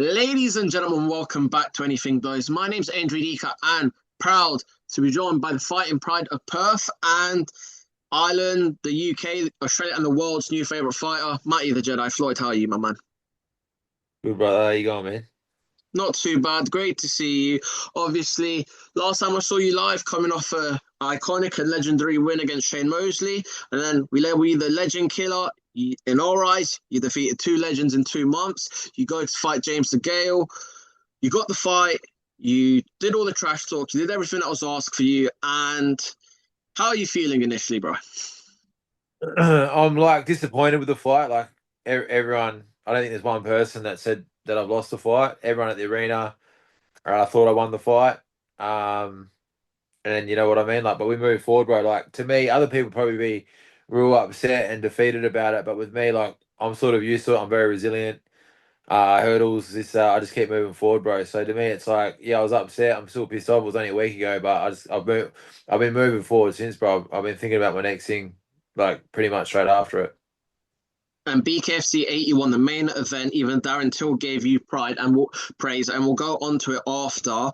Ladies and gentlemen, welcome back to Anything Goes. My name's Andrew Dika and proud to be joined by the fighting pride of Perth and Ireland, the UK, Australia, and the world's new favourite fighter, Matty the Jedi. Floyd, how are you, my man? Good brother, how you going, man? Not too bad. Great to see you. Obviously, last time I saw you live, coming off a iconic and legendary win against Shane Mosley, and then we label you the legend killer. In our eyes, you defeated two legends in 2 months. You go to fight James Degale. You got the fight. You did all the trash talk. You did everything that was asked for you. And how are you feeling initially, bro? I'm like disappointed with the fight. Like everyone, I don't think there's one person that said that I've lost the fight. Everyone at the arena, I thought I won the fight. Um, and you know what I mean. Like, but we moved forward, bro. Like to me, other people probably be real upset and defeated about it. But with me, like I'm sort of used to it. I'm very resilient. Hurdles. I just keep moving forward, bro. So to me, it's like, yeah, I was upset. I'm still pissed off. It was only a week ago, but I've been moving forward since, bro. I've been thinking about my next thing, like pretty much straight after it. And Bkfc 80 won the main event. Even Darren Till gave you pride and praise, and we'll go on to it after.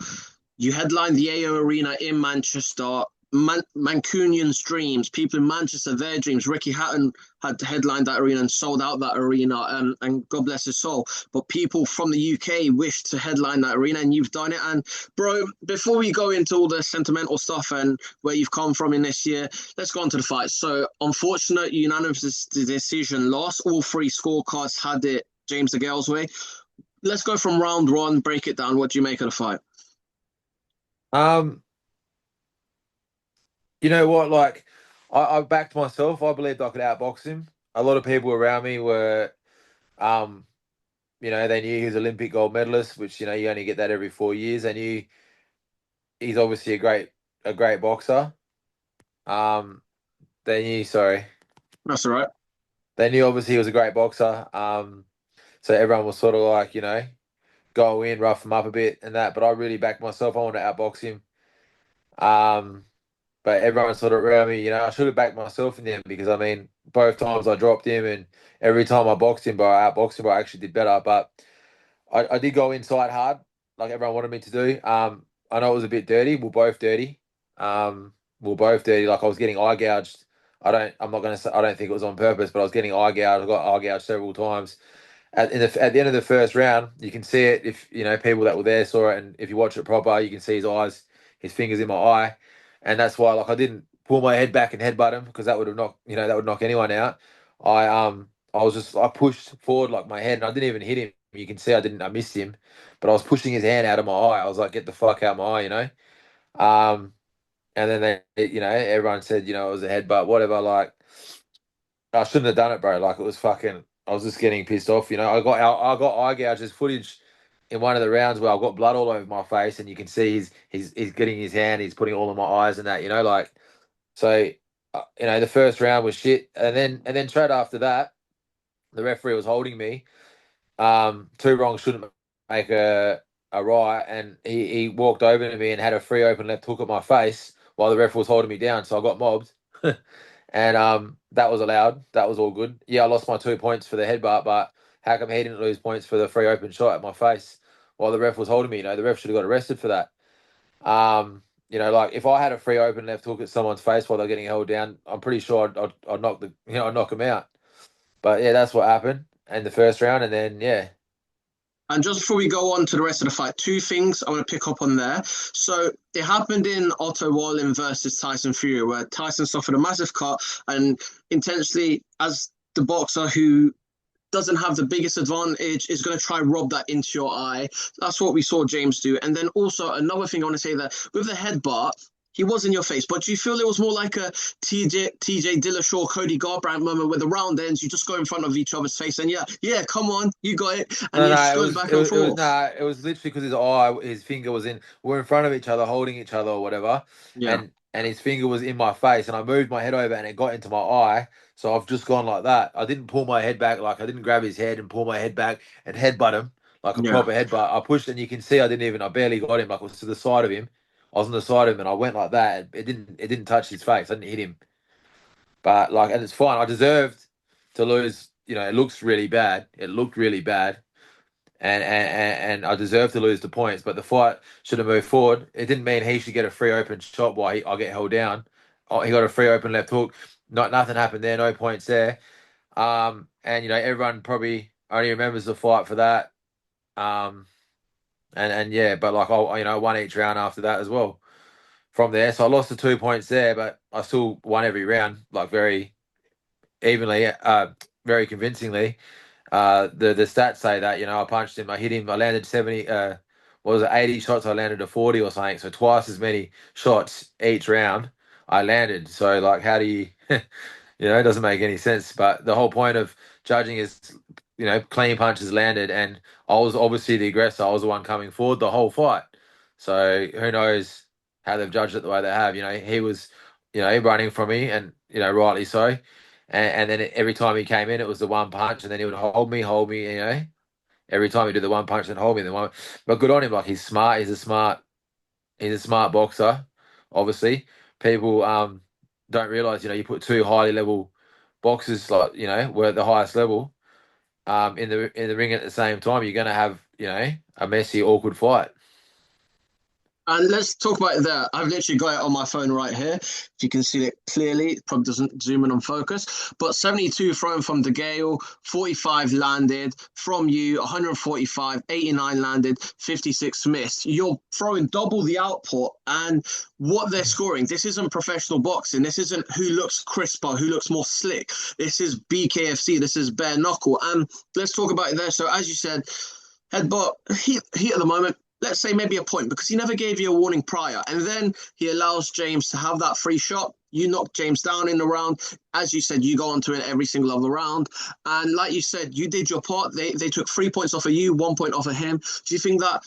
You headlined the AO Arena in Manchester. Mancunians' dreams, people in Manchester, their dreams. Ricky Hatton had headlined that arena and sold out that arena, and God bless his soul. But people from the UK wished to headline that arena, and you've done it. And bro, before we go into all the sentimental stuff and where you've come from in this year, let's go on to the fight. So, unfortunate unanimous decision loss. All three scorecards had it James DeGale's way. Let's go from round one, break it down. What do you make of the fight? Um, you know what? Like, I backed myself. I believed I could outbox him. A lot of people around me were, um, they knew he was Olympic gold medalist, which you only get that every 4 years. They knew he's obviously a great boxer. Um, they knew, sorry. That's all right. They knew obviously he was a great boxer. So everyone was sort of like, go in, rough him up a bit and that. But I really backed myself. I wanted to outbox him. Um, but everyone sort of around me, I should have backed myself in the end because I mean, both times I dropped him and every time I boxed him, but I outboxed him, but I actually did better. But I did go inside hard, like everyone wanted me to do. I know it was a bit dirty. We're both dirty. We're both dirty. Like I was getting eye gouged. I'm not gonna say. I don't think it was on purpose, but I was getting eye gouged. I got eye gouged several times. At the end of the first round, you can see it if people that were there saw it, and if you watch it proper, you can see his eyes, his fingers in my eye, and that's why like I didn't pull my head back and headbutt him because that would have knocked that would knock anyone out. I pushed forward like my head, and I didn't even hit him. You can see I missed him, but I was pushing his hand out of my eye. I was like, get the fuck out of my eye. Um, and then everyone said it was a headbutt, whatever. Like I shouldn't have done it, bro. Like it was fucking. I was just getting pissed off. I got eye gouges footage in one of the rounds where I got blood all over my face, and you can see he's getting his hand. He's putting all in my eyes and that. Like so. The first round was shit, and then straight after that, the referee was holding me. Two wrongs shouldn't make a right, and he walked over to me and had a free open left hook at my face while the ref was holding me down. So I got mobbed. And that was allowed. That was all good. Yeah, I lost my 2 points for the headbutt, but how come he didn't lose points for the free open shot at my face while the ref was holding me? The ref should have got arrested for that. Like if I had a free open left hook at someone's face while they're getting held down, I'm pretty sure I'd knock I'd knock them out. But yeah, that's what happened in the first round, and then yeah. And just before we go on to the rest of the fight, two things I want to pick up on there. So it happened in Otto Wallin versus Tyson Fury, where Tyson suffered a massive cut and intentionally, as the boxer who doesn't have the biggest advantage is going to try and rob that into your eye. That's what we saw James do. And then also another thing I want to say that with the headbutt, he was in your face, but do you feel it was more like a TJ Dillashaw, Cody Garbrandt moment where the round ends, you just go in front of each other's face and yeah, come on, you got it, and No, it no, just it goes was back it and was it was forth. nah, it was literally because his finger was in. We're in front of each other, holding each other or whatever, Yeah. and his finger was in my face, and I moved my head over, and it got into my eye. So I've just gone like that. I didn't pull my head back, like I didn't grab his head and pull my head back and headbutt him like a Yeah. proper headbutt. I pushed, and you can see I barely got him. Like it was to the side of him. I was on the side of him, and I went like that. It didn't touch his face. I didn't hit him, but like, and it's fine. I deserved to lose. It looks really bad. It looked really bad. and I deserve to lose the points. But the fight should have moved forward. It didn't mean he should get a free open shot while I get held down. Oh, he got a free open left hook. Nothing happened there. No points there. And everyone probably only remembers the fight for that. Um, and yeah, but like I won each round after that as well. From there, so I lost the 2 points there, but I still won every round, like very evenly, very convincingly. The stats say that I punched him, I hit him, I landed 70. What was it, 80 shots? I landed a 40 or something, so twice as many shots each round I landed. So like, how do you, it doesn't make any sense. But the whole point of judging is, clean punches landed, and I was obviously the aggressor. I was the one coming forward the whole fight. So who knows how they've judged it the way they have? He was, running from me, and rightly so. And then every time he came in, it was the one punch, and then he would hold me. Every time he did the one punch and hold me, the one. But good on him. Like, he's smart. He's a smart boxer. Obviously, people don't realize. You put two highly level boxers, like, we're at the highest level in the ring at the same time. You're gonna have a messy, awkward fight. And let's talk about that. I've literally got it on my phone right here. If you can see it clearly, it probably doesn't zoom in on focus. But 72 thrown from Degale, 45 landed from you, 145, 89 landed, 56 missed. You're throwing double the output, and what they're scoring. This isn't professional boxing. This isn't who looks crisper, who looks more slick. This is BKFC. This is bare knuckle. And let's talk about it there. So as you said, headbutt, he at the moment, let's say maybe a point, because he never gave you a warning prior. And then he allows James to have that free shot. You knock James down in the round. As you said, you go on to it every single other round. And like you said, you did your part. They took 3 points off of you, 1 point off of him. Do you think that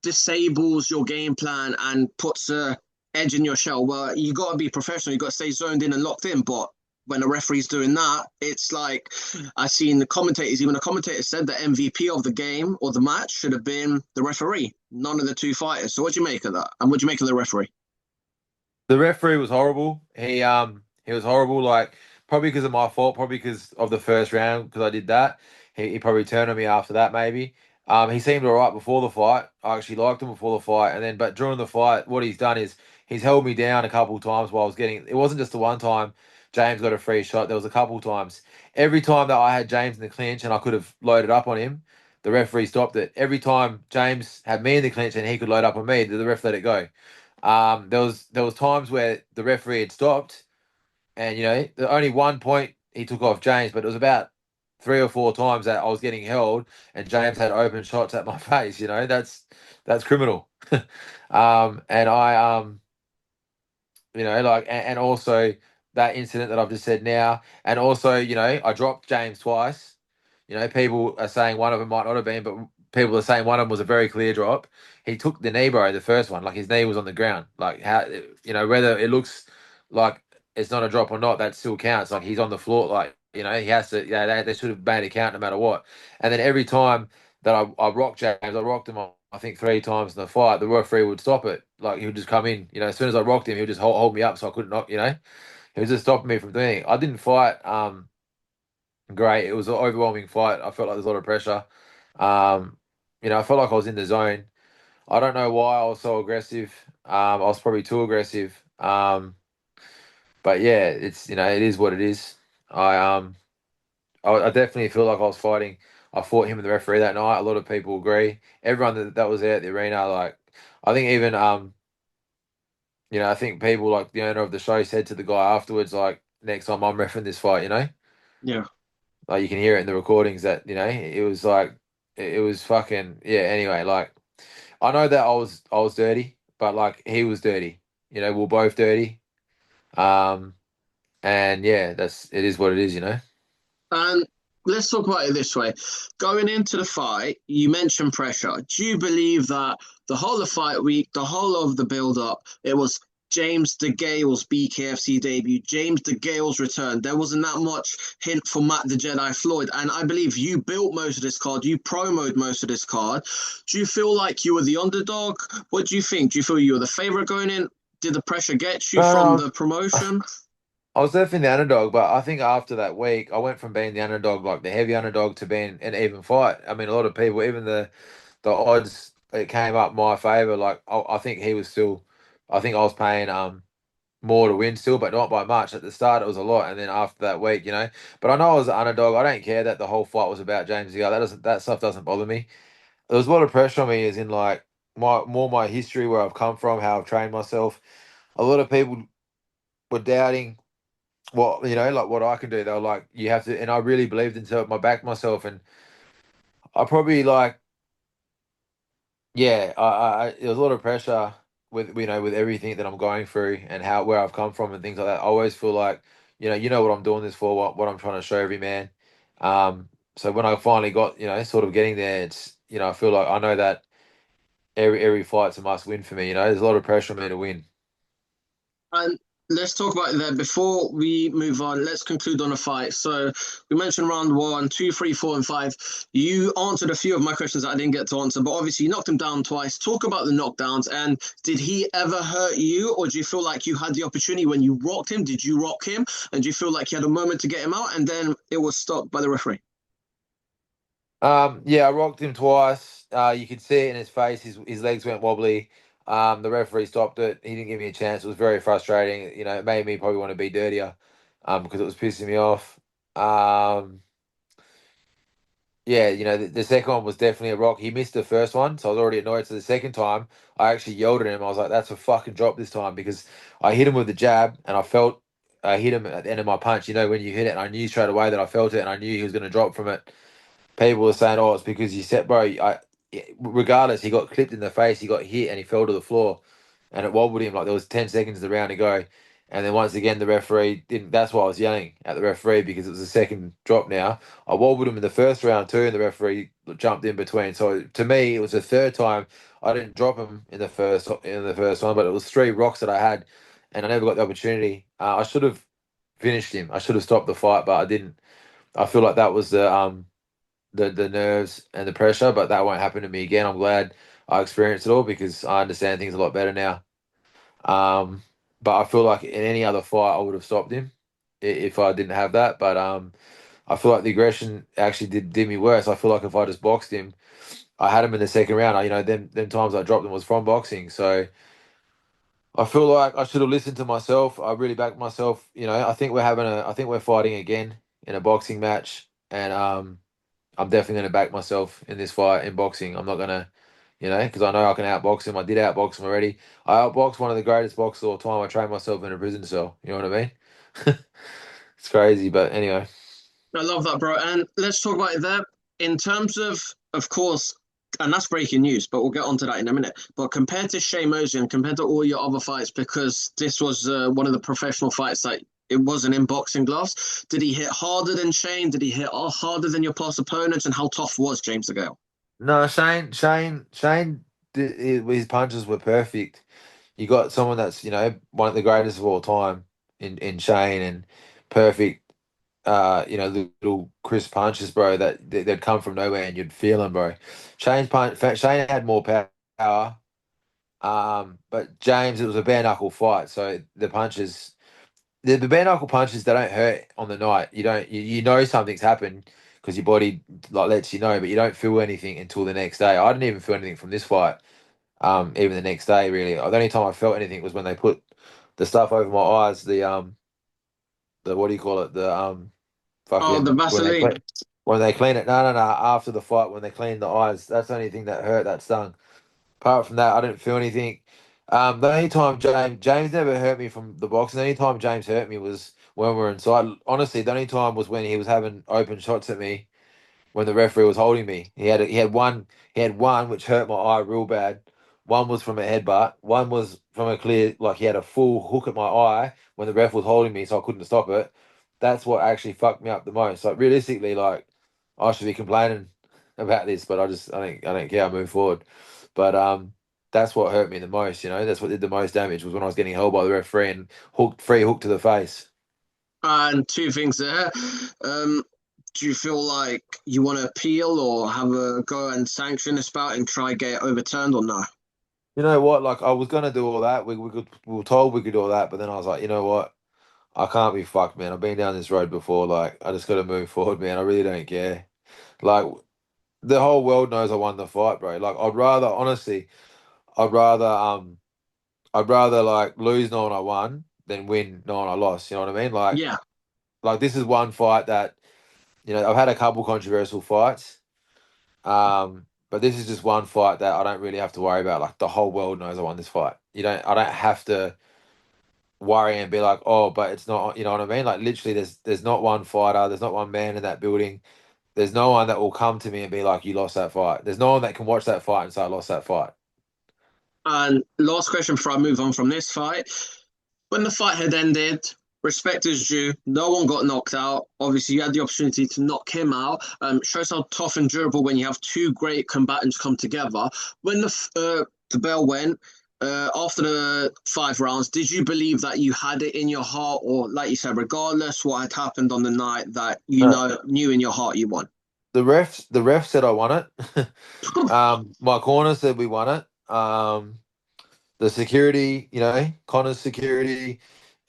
disables your game plan and puts a edge in your shell? Well, you got to be professional. You got to stay zoned in and locked in. But when the referee's doing that, it's like I've seen the commentators, even the commentator said the MVP of the game or the match should have been the referee, none of the two fighters. So what do you make of that? And what do you make of the referee? The referee was horrible. He was horrible. Like, probably because of my fault. Probably because of the first round, because I did that. He probably turned on me after that. Maybe. He seemed all right before the fight. I actually liked him before the fight, and then but during the fight, what he's done is he's held me down a couple of times while I was getting. It wasn't just the one time James got a free shot. There was a couple of times. Every time that I had James in the clinch and I could have loaded up on him, the referee stopped it. Every time James had me in the clinch and he could load up on me, the ref let it go. There was times where the referee had stopped, and the only 1 point he took off James, but it was about 3 or 4 times that I was getting held, and James had open shots at my face. That's criminal. And like, and also that incident that I've just said now, and also I dropped James twice. People are saying one of them might not have been, but people are saying one of them was a very clear drop. He took the knee, bro, the first one, like his knee was on the ground. Like, how, whether it looks like it's not a drop or not, that still counts. Like, he's on the floor, like, he has to. Yeah, they should have made it count no matter what. And then every time that I rocked James, I rocked him I think 3 times in the fight. The referee would stop it. Like, he would just come in. As soon as I rocked him, he would just hold me up so I couldn't knock. He was just stopping me from doing it. I didn't fight great. It was an overwhelming fight. I felt like there's a lot of pressure. I felt like I was in the zone. I don't know why I was so aggressive. I was probably too aggressive. But yeah, it is what it is. I I definitely feel like I was fighting. I fought him and the referee that night. A lot of people agree. Everyone that was there at the arena, like, I think even I think people like the owner of the show said to the guy afterwards, like, next time I'm reffing this fight. Yeah. Like, you can hear it in the recordings that, it was like, it was fucking, yeah, anyway, like, I know that I was dirty, but like, he was dirty. We're both dirty. Um, and yeah, it is what it is. And let's talk about it this way. Going into the fight, you mentioned pressure. Do you believe that the whole of fight week, the whole of the build up, it was James DeGale's BKFC debut, James DeGale's return? There wasn't that much hint for Matt the Jedi Floyd. And I believe you built most of this card, you promoted most of this card. Do you feel like you were the underdog? What do you think? Do you feel you were the favorite going in? Did the pressure get you from Um, the promotion? I was definitely the underdog, but I think after that week, I went from being the underdog, like the heavy underdog, to being an even fight. I mean, a lot of people, even the odds, it came up my favor. Like I think he was still, I think I was paying more to win still, but not by much. At the start, it was a lot, and then after that week, But I know I was the underdog. I don't care that the whole fight was about James Degale. That stuff doesn't bother me. There was a lot of pressure on me, as in like my history, where I've come from, how I've trained myself. A lot of people were doubting what like what I can do. They were like, you have to, and I really believed into it. I backed myself, and I probably like, yeah, there was a lot of pressure with with everything that I'm going through and how where I've come from and things like that. I always feel like, what I'm doing this for, what I'm trying to show every man. Um, so when I finally got, sort of getting there, it's, I feel like I know that every fight's a must win for me. There's a lot of pressure on me to win. And let's talk about that before we move on. Let's conclude on a fight. So we mentioned round one, two, three, four, and five. You answered a few of my questions that I didn't get to answer, but obviously you knocked him down twice. Talk about the knockdowns. And did he ever hurt you, or do you feel like you had the opportunity when you rocked him? Did you rock him? And do you feel like you had a moment to get him out, and then it was stopped by the referee? Yeah, I rocked him twice. You could see it in his face. His legs went wobbly. The referee stopped it. He didn't give me a chance. It was very frustrating. It made me probably want to be dirtier, because it was pissing me off. Um, yeah, the second one was definitely a rock. He missed the first one, so I was already annoyed. So the second time, I actually yelled at him. I was like, "That's a fucking drop this time," because I hit him with the jab, and I felt I hit him at the end of my punch. When you hit it, and I knew straight away that I felt it, and I knew he was going to drop from it. People were saying, "Oh, it's because you said, bro." Regardless, he got clipped in the face, he got hit, and he fell to the floor, and it wobbled him like there was 10 seconds of the round to go, and then once again the referee didn't. That's why I was yelling at the referee, because it was the second drop. Now I wobbled him in the first round too, and the referee jumped in between. So to me, it was the third time I didn't drop him in the first one, but it was three rocks that I had, and I never got the opportunity. I should have finished him. I should have stopped the fight, but I didn't. I feel like that was the nerves and the pressure, but that won't happen to me again. I'm glad I experienced it all, because I understand things a lot better now. Um, but I feel like in any other fight, I would have stopped him if I didn't have that. But I feel like the aggression actually did me worse. I feel like if I just boxed him, I had him in the second round. Them times I dropped him was from boxing. So I feel like I should have listened to myself. I really backed myself. I think we're fighting again in a boxing match, and I'm definitely going to back myself in this fight in boxing. I'm not going to, because I know I can outbox him. I did outbox him already. I outboxed one of the greatest boxers of all time. I trained myself in a prison cell. You know what I mean? It's crazy, but anyway. I love that, bro. And let's talk about that in terms of course, and that's breaking news, but we'll get onto that in a minute. But compared to Shea Mosley and compared to all your other fights, because this was one of the professional fights that it wasn't in boxing gloves, did he hit harder than Shane? Did he hit harder than your past opponents? And how tough was James DeGale? No, Shane, his punches were perfect. You got someone that's one of the greatest of all time in Shane, and perfect. Little crisp punches, bro, they'd come from nowhere and you'd feel them, bro. Shane had more power, but James, it was a bare knuckle fight, so the bare knuckle punches, they don't hurt on the night. You don't, you know something's happened because your body like lets you know, but you don't feel anything until the next day. I didn't even feel anything from this fight. Even the next day, really. The only time I felt anything was when they put the stuff over my eyes. The what do you call it? The Oh, the fucking Vaseline. when they clean it. No, no, no. After the fight, when they clean the eyes, that's the only thing that hurt. That stung. Apart from that, I didn't feel anything. The only time James never hurt me from the boxing. The only time James hurt me was when we were inside. Honestly, the only time was when he was having open shots at me when the referee was holding me. He had one which hurt my eye real bad. One was from a headbutt. One was from a clear, like he had a full hook at my eye when the ref was holding me, so I couldn't stop it. That's what actually fucked me up the most. Like realistically, like I should be complaining about this, but I don't care. I move forward. But that's what hurt me the most. That's what did the most damage was when I was getting held by the referee and free hook to the face. And two things there. Um, do you feel like you want to appeal or have a go and sanction this bout and try get it overturned or no? You know what? Like I was gonna do all that. We were told we could do all that, but then I was like, you know what? I can't be fucked, man. I've been down this road before. Like, I just got to move forward, man. I really don't care. Like, the whole world knows I won the fight, bro. Like, honestly, I'd rather, I'd rather like lose knowing I won than win knowing I lost. You know what I mean? Yeah. Like this is one fight that I've had a couple controversial fights, but this is just one fight that I don't really have to worry about. Like the whole world knows I won this fight. I don't have to worry and be like, oh, but it's not. You know what I mean? Like literally, there's not one fighter, there's not one man in that building. There's no one that will come to me and be like, you lost that fight. There's no one that can watch that fight and say I lost that fight. And last question before I move on from this fight. When the fight had ended, respect is due. No one got knocked out. Obviously, you had the opportunity to knock him out. Shows how tough and durable when you have two great combatants come together. When the bell went after the 5 rounds, did you believe that you had it in your heart, or like you said, regardless what had happened on the night, that Uh, knew in your heart you won? the ref said I won it. My corner said we won it. The security, Connor's security,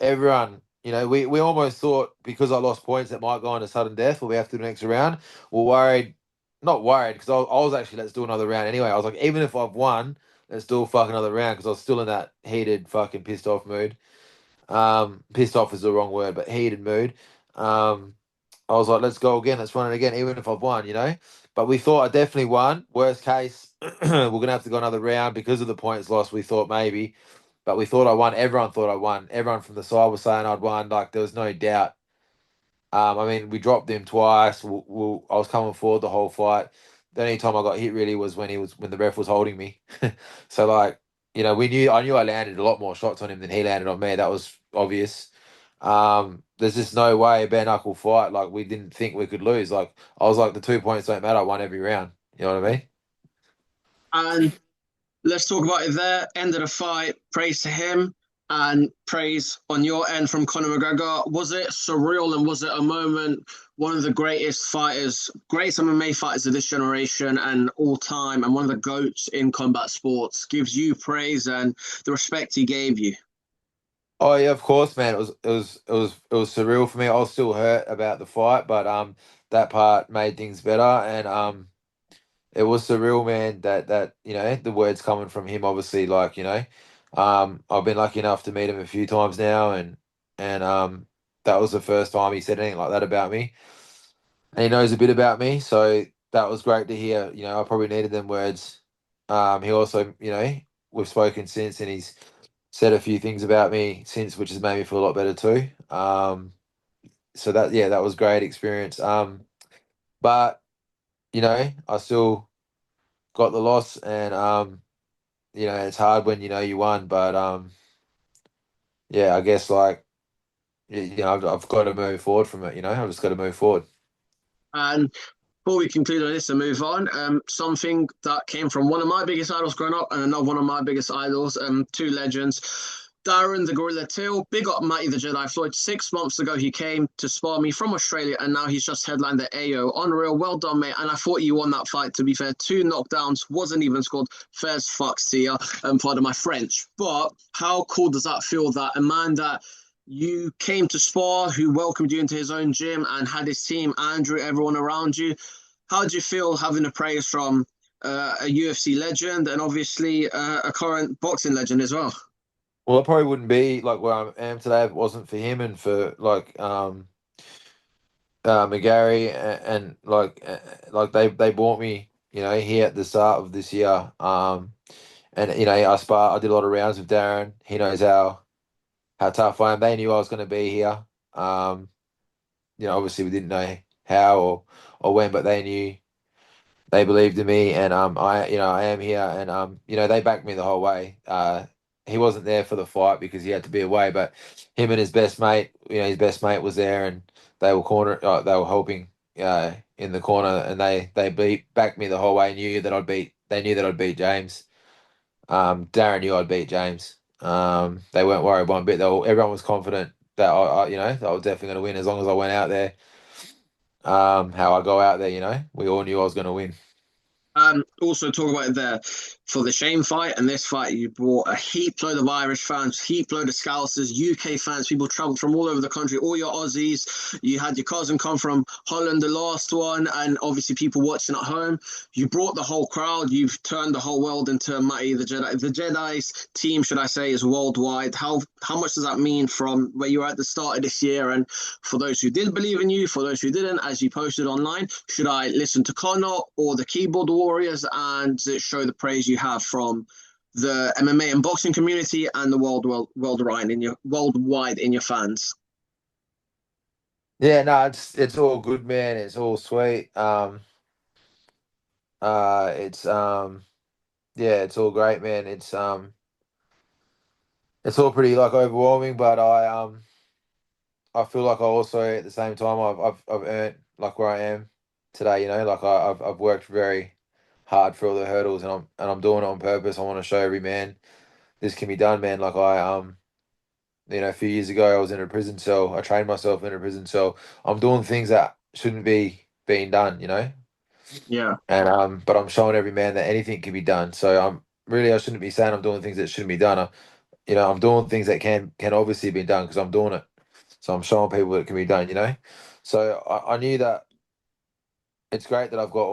everyone, we almost thought because I lost points that might go on to sudden death or we have to do the next round. We're worried, not worried, because I was actually, let's do another round anyway. I was like, even if I've won, let's do a fucking another round because I was still in that heated, fucking pissed off mood. Pissed off is the wrong word, but heated mood. Um, I was like, let's go again, let's run it again, even if I've won. But we thought I definitely won. Worst case, we're gonna have to go another round because of the points lost. We thought maybe, but we thought I won. Everyone thought I won. Everyone from the side was saying I'd won. Like there was no doubt. I mean, we dropped him twice. I was coming forward the whole fight. The only time I got hit really was when the ref was holding me. So like, I knew I landed a lot more shots on him than he landed on me. That was obvious. There's just no way a bare knuckle fight. Like we didn't think we could lose. Like I was like, the 2 points don't matter. I won every round. You know what I mean? And let's talk about it there. End of the fight. Praise to him and praise on your end from Conor McGregor. Was it surreal and was it a moment? One of the greatest fighters, greatest MMA fighters of this generation and all time, and one of the goats in combat sports, gives you praise and the respect he gave you. Oh yeah, of course, man. It was surreal for me. I was still hurt about the fight, but that part made things better, and it was surreal, man. That the words coming from him, obviously, like I've been lucky enough to meet him a few times now, and that was the first time he said anything like that about me, and he knows a bit about me, so that was great to hear. I probably needed them words. He also, we've spoken since, and he's said a few things about me since, which has made me feel a lot better too. So that yeah, that was great experience. But I still got the loss, and it's hard when you won, but yeah, I guess like I've got to move forward from it. I've just got to move forward. And before we conclude on this and move on, something that came from one of my biggest idols growing up and another one of my biggest idols, two legends. Darren the Gorilla Till, big up Matty the Jedi Floyd. 6 months ago, he came to spar me from Australia, and now he's just headlined the AO. Unreal, well done, mate. And I thought you won that fight, to be fair. 2 knockdowns, wasn't even scored. Fair as fucks to you, pardon my French. But how cool does that feel that a man that you came to spar, who welcomed you into his own gym and had his team, Andrew, everyone around you, how do you feel having the praise from a UFC legend and obviously a current boxing legend as well? Well, I probably wouldn't be like where I am today if it wasn't for him and for like McGarry and like they bought me here at the start of this year. And I did a lot of rounds with Darren. He knows how tough I am. They knew I was going to be here. Um, obviously we didn't know how or when, but they knew. They believed in me, and I am here, and they backed me the whole way. He wasn't there for the fight because he had to be away, but him and his best mate was there, and they were helping in the corner, and they backed me the whole way. They knew that I'd beat James. Darren knew I'd beat James. They weren't worried one bit. Everyone was confident that that I was definitely going to win as long as I went out there. How I go out there, we all knew I was going to win. Also talk about it there for the Shane fight and this fight. You brought a heap load of Irish fans, heap load of Scousers, UK fans. People travelled from all over the country. All your Aussies. You had your cousin come from Holland, the last one, and obviously people watching at home. You brought the whole crowd. You've turned the whole world into Matty the Jedi. The Jedi's team, should I say, is worldwide. How much does that mean from where you were at the start of this year? And for those who did believe in you, for those who didn't, as you posted online, should I listen to Connor or the Keyboard Warriors and show the praise you have from the MMA and boxing community and the worldwide in your fans? Yeah, no, it's all good, man. It's all sweet. It's yeah, it's all great, man. It's all pretty like overwhelming, but I feel like I also at the same time I've earned like where I am today. You know, like I've worked very hard for all the hurdles, and I'm doing it on purpose. I want to show every man this can be done, man. Like you know, a few years ago I was in a prison cell. I trained myself in a prison cell. I'm doing things that shouldn't be being done. You know, Yeah. and but I'm showing every man that anything can be done. So I shouldn't be saying I'm doing things that shouldn't be done. You know, I'm doing things that can obviously be done because I'm doing it. So I'm showing people that it can be done, you know. So I knew that it's great that I've got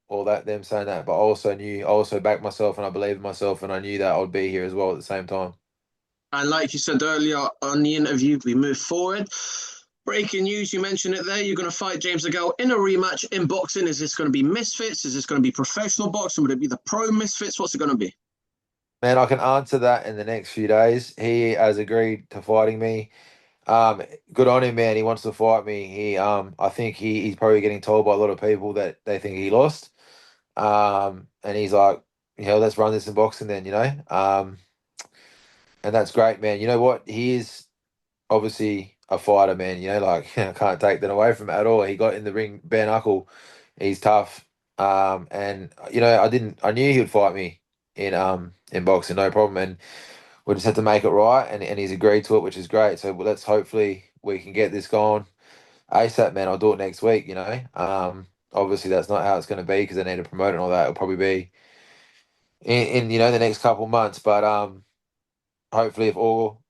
all that them saying that, but I also backed myself and I believed in myself and I knew that I'd be here as well at the same time. And like you said earlier on the interview, we move forward. Breaking news, you mentioned it there. You're going to fight James Degale in a rematch in boxing. Is this going to be misfits? Is this going to be professional boxing? Would it be the pro misfits? What's it going to be? Man, I can answer that in the next few days. He has agreed to fighting me. Um, Good on him, man. He wants to fight me. I think he's probably getting told by a lot of people that they think he lost. And he's like, you know, let's run this in boxing then, you know. And that's great, man. You know what? He is obviously a fighter, man. You know, like I can't take that away from him at all. He got in the ring bare knuckle. He's tough. And you know, I knew he would fight me in boxing, no problem. And we just had to make it right, and he's agreed to it, which is great. So let's hopefully we can get this going ASAP, man. I'll do it next week. You know, obviously that's not how it's going to be because they need to promote it and all that. It'll probably be in you know the next couple months, but hopefully if all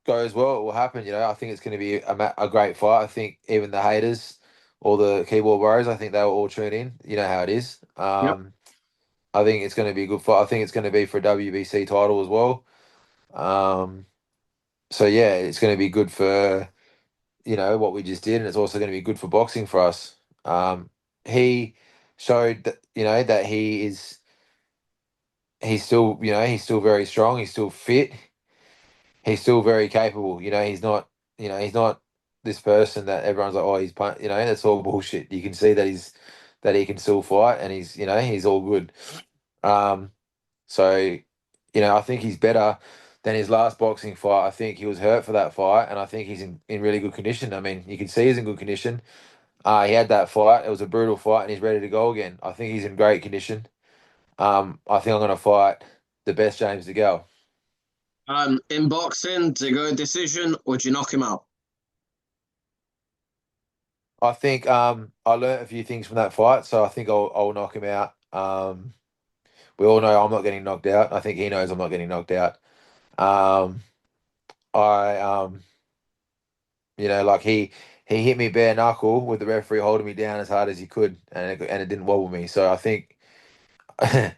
goes well, it will happen. You know, I think it's going to be a great fight. I think even the haters, all the keyboard warriors, I think they will all tune in. You know how it is. Yep. I think it's going to be a good fight. I think it's going to be for a WBC title as well. Um, so yeah, it's going to be good for you know what we just did, and it's also going to be good for boxing for us. He showed that you know that he's still you know he's still very strong. He's still fit. He's still very capable. You know, he's not this person that everyone's like, oh, you know, that's all bullshit. You can see that that he can still fight and you know, he's all good. Um, so, you know, I think he's better than his last boxing fight. I think he was hurt for that fight and I think he's in really good condition. I mean, you can see he's in good condition. He had that fight. It was a brutal fight and he's ready to go again. I think he's in great condition. I think I'm going to fight the best James DeGale. In boxing, to go decision or do you knock him out? I think I learnt a few things from that fight, so I think I'll knock him out. We all know I'm not getting knocked out. I think he knows I'm not getting knocked out. Um, I you know, like he hit me bare knuckle with the referee holding me down as hard as he could, and it didn't wobble me. So I think I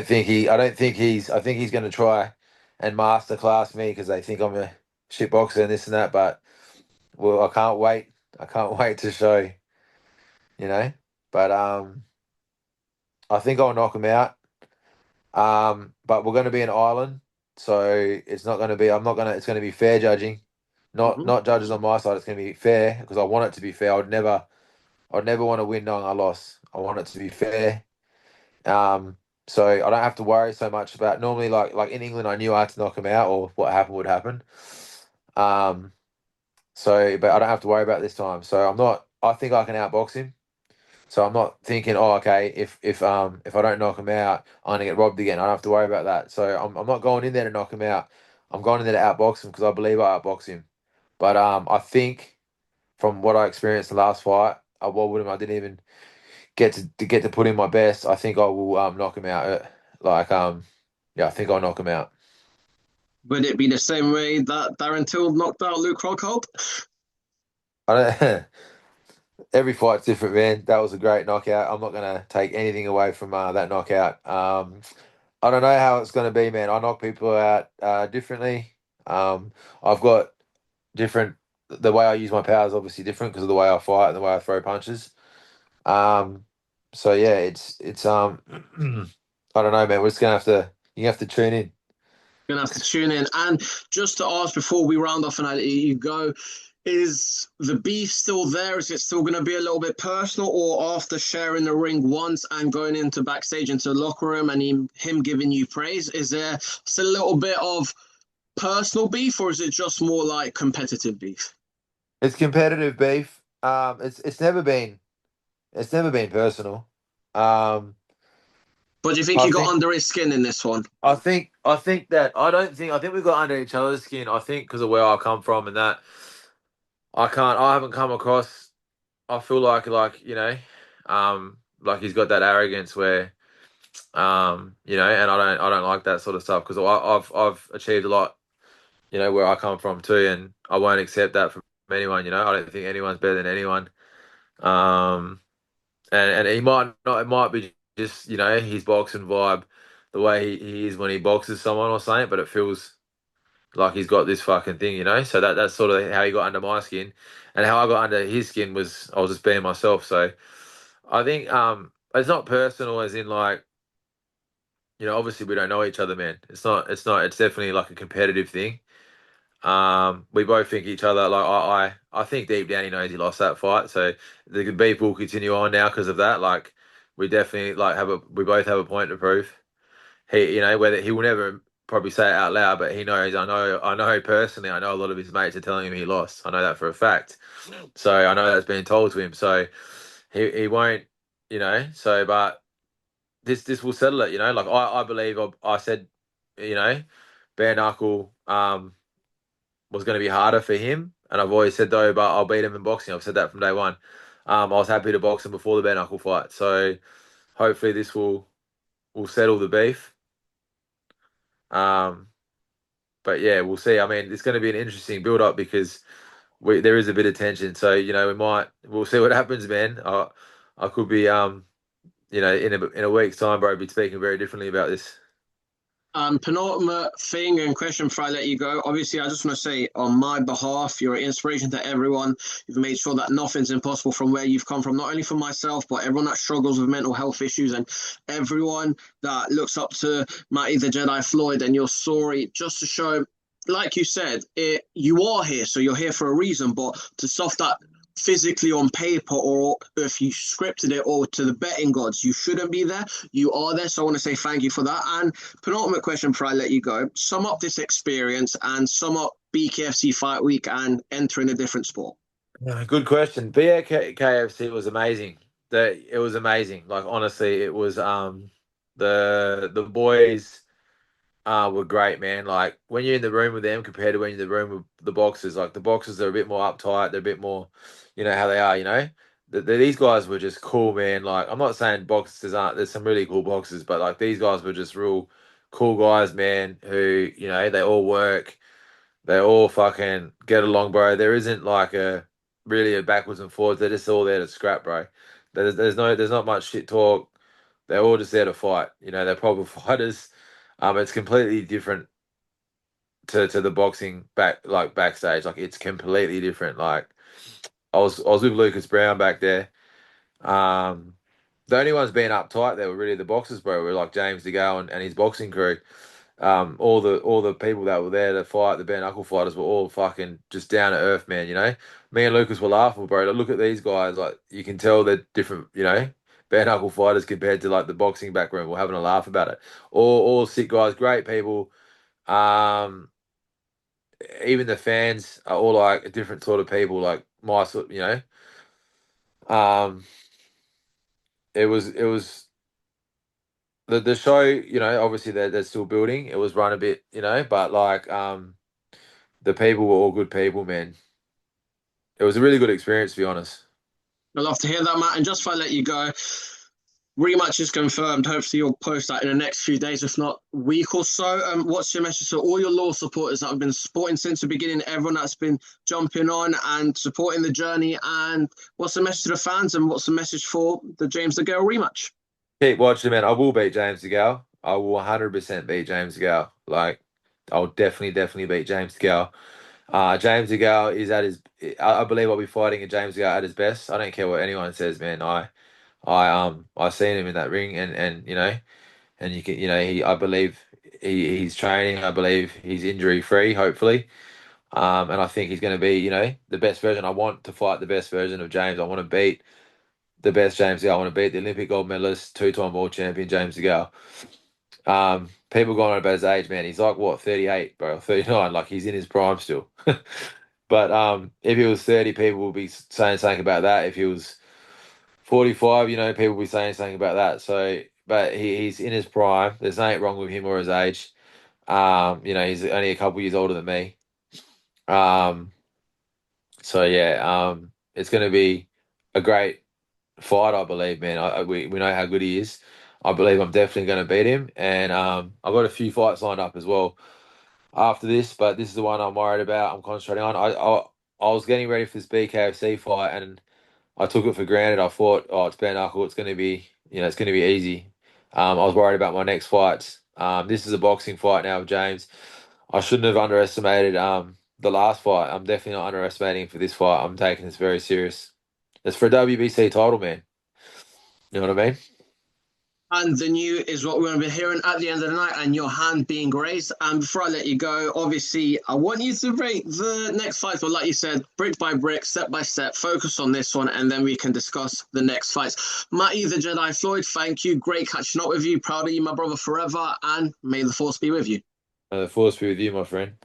think he's going to try and masterclass me because they think I'm a shit boxer and this and that. But well, I can't wait. I can't wait to show. You know, but I think I'll knock him out. But we're going to be an island, so it's not going to be. I'm not going to. It's going to be fair judging, Mm-hmm. not judges on my side. It's going to be fair because I want it to be fair. I'd never want to win knowing I lost. I want it to be fair. So I don't have to worry so much about. Normally, like in England, I knew I had to knock him out, or what happened would happen. Um, but I don't have to worry about this time. So I'm not. I think I can outbox him. So I'm not thinking, oh, okay, if I don't knock him out, I'm gonna get robbed again. I don't have to worry about that. So I'm not going in there to knock him out. I'm going in there to outbox him because I believe I outbox him. But I think from what I experienced the last fight, I wobbled him. I didn't even get to put in my best, I think I will knock him out. Like yeah, I think I'll knock him out. Would it be the same way that Darren Till knocked out Luke Rockhold? I don't, every fight's different, man. That was a great knockout. I'm not gonna take anything away from that knockout. I don't know how it's gonna be, man. I knock people out differently. I've got different. The way I use my power is obviously different because of the way I fight and the way I throw punches. Um, so yeah, it's I don't know, man. We're just gonna have to you have to tune in. Gonna have to tune in. And just to ask before we round off and I let you go, is the beef still there? Is it still going to be a little bit personal, or after sharing the ring once and going into backstage into the locker room and him giving you praise, is there still a little bit of personal beef, or is it just more like competitive beef? It's competitive beef. It's never been personal. Um, But do you think I you got think under his skin in this one? I think that I think we got under each other's skin. I think because of where I come from and that I haven't come across. I feel like like he's got that arrogance where and I don't like that sort of stuff because I've achieved a lot, where I come from too, and I won't accept that from anyone. I don't think anyone's better than anyone. Um, and he might not. It might be just his boxing vibe, the way he is when he boxes someone or something. But it feels like he's got this fucking thing. So that's sort of how he got under my skin, and how I got under his skin was I was just being myself. So I think it's not personal, as in like obviously we don't know each other, man. It's definitely like a competitive thing. We both think each other like I think deep down he knows he lost that fight, so the beef will continue on now because of that. Like we definitely like we both have a point to prove. He whether he will never probably say it out loud, but he knows. I know personally. I know a lot of his mates are telling him he lost. I know that for a fact. So I know that's been told to him. So he won't. So but this will settle it. Like I believe I said, you know, bare knuckle. Was going to be harder for him. And I've always said though, but I'll beat him in boxing. I've said that from day one. I was happy to box him before the bare knuckle fight. So hopefully this will settle the beef. Um, but yeah, we'll see. I mean, it's going to be an interesting build up because there is a bit of tension. So we'll see what happens, man. I could be in a week's time, bro, be speaking very differently about this. Penultimate thing and question before I let you go. Obviously, I just want to say on my behalf, you're an inspiration to everyone. You've made sure that nothing's impossible from where you've come from, not only for myself, but everyone that struggles with mental health issues and everyone that looks up to Matty the Jedi Floyd and your story, just to show, like you said, you are here, so you're here for a reason, but to stuff that physically on paper or if you scripted it or to the betting gods, you shouldn't be there. You are there. So I want to say thank you for that. And penultimate question before I let you go. Sum up this experience and sum up BKFC Fight Week and entering a different sport. Good question. BKFC was amazing. It was amazing. Like honestly, it was the boys were great, man. Like when you're in the room with them compared to when you're in the room with the boxers, like the boxers are a bit more uptight, they're a bit more, how they are. These guys were just cool, man. Like I'm not saying boxers aren't, there's some really cool boxers, but like these guys were just real cool guys, man, who, they all work. They all fucking get along, bro. There isn't like a really a backwards and forwards. They're just all there to scrap, bro. There's not much shit talk. They're all just there to fight. They're proper fighters. It's completely different to the boxing backstage. Like it's completely different. Like I was with Lucas Brown back there. Um, the only ones being uptight there were really the boxers, bro. Were like James Degale and his boxing crew. All the people that were there to fight the bare knuckle fighters were all fucking just down to earth, man. Me and Lucas were laughable, bro. Like, look at these guys, like you can tell they're different. Bare knuckle fighters compared to like the boxing background. We're having a laugh about it. All sick guys, great people. Um, Even the fans are all like different sort of people, like my sort. Um, it was the show. Obviously they're still building. It was run a bit, but like the people were all good people, man. It was a really good experience, to be honest. I'd love to hear that, Matt. And just before I let you go, rematch is confirmed. Hopefully, you'll post that in the next few days, if not week or so. What's your message to all your Law supporters that have been supporting since the beginning, everyone that's been jumping on and supporting the journey? And what's the message to the fans? And what's the message for the James Degale rematch? Keep watching, man. I will beat James Degale. I will 100% beat James Degale. Like, I'll definitely beat James Degale. James Degale is at his. I believe I'll be fighting a James Degale at his best. I don't care what anyone says, man. I seen him in that ring, and you know, and you can, you know, I believe he's training. I believe he's injury free, hopefully. And I think he's going to be, you know, the best version. I want to fight the best version of James. I want to beat the best James Degale. I want to beat the Olympic gold medalist, two-time world champion James Degale. People going on about his age, man. He's like what, 38, bro, 39. Like he's in his prime still. But if he was 30, people will be saying something about that. If he was 45, you know, people will be saying something about that. So, but he's in his prime. There's nothing wrong with him or his age. You know, he's only a couple years older than me. Um, so yeah, it's going to be a great fight, I believe, man. We know how good he is. I believe I'm definitely going to beat him, and I've got a few fights lined up as well after this, but this is the one I'm worried about. I'm concentrating on. I was getting ready for this Bkfc fight, and I took it for granted. I thought, oh, it's bare knuckle. It's going to be, you know, it's going to be easy. I was worried about my next fights. This is a boxing fight now with James. I shouldn't have underestimated the last fight. I'm definitely not underestimating for this fight. I'm taking this very serious. It's for a WBC title, man. You know what I mean? And the new is what we're going to be hearing at the end of the night, and your hand being raised. And before I let you go, obviously, I want you to rate the next fight, but like you said, brick by brick, step by step, focus on this one, and then we can discuss the next fights. Matty the Jedi Floyd, thank you. Great catching up with you. Proud of you, my brother, forever. And may the force be with you. The force be with you, my friend.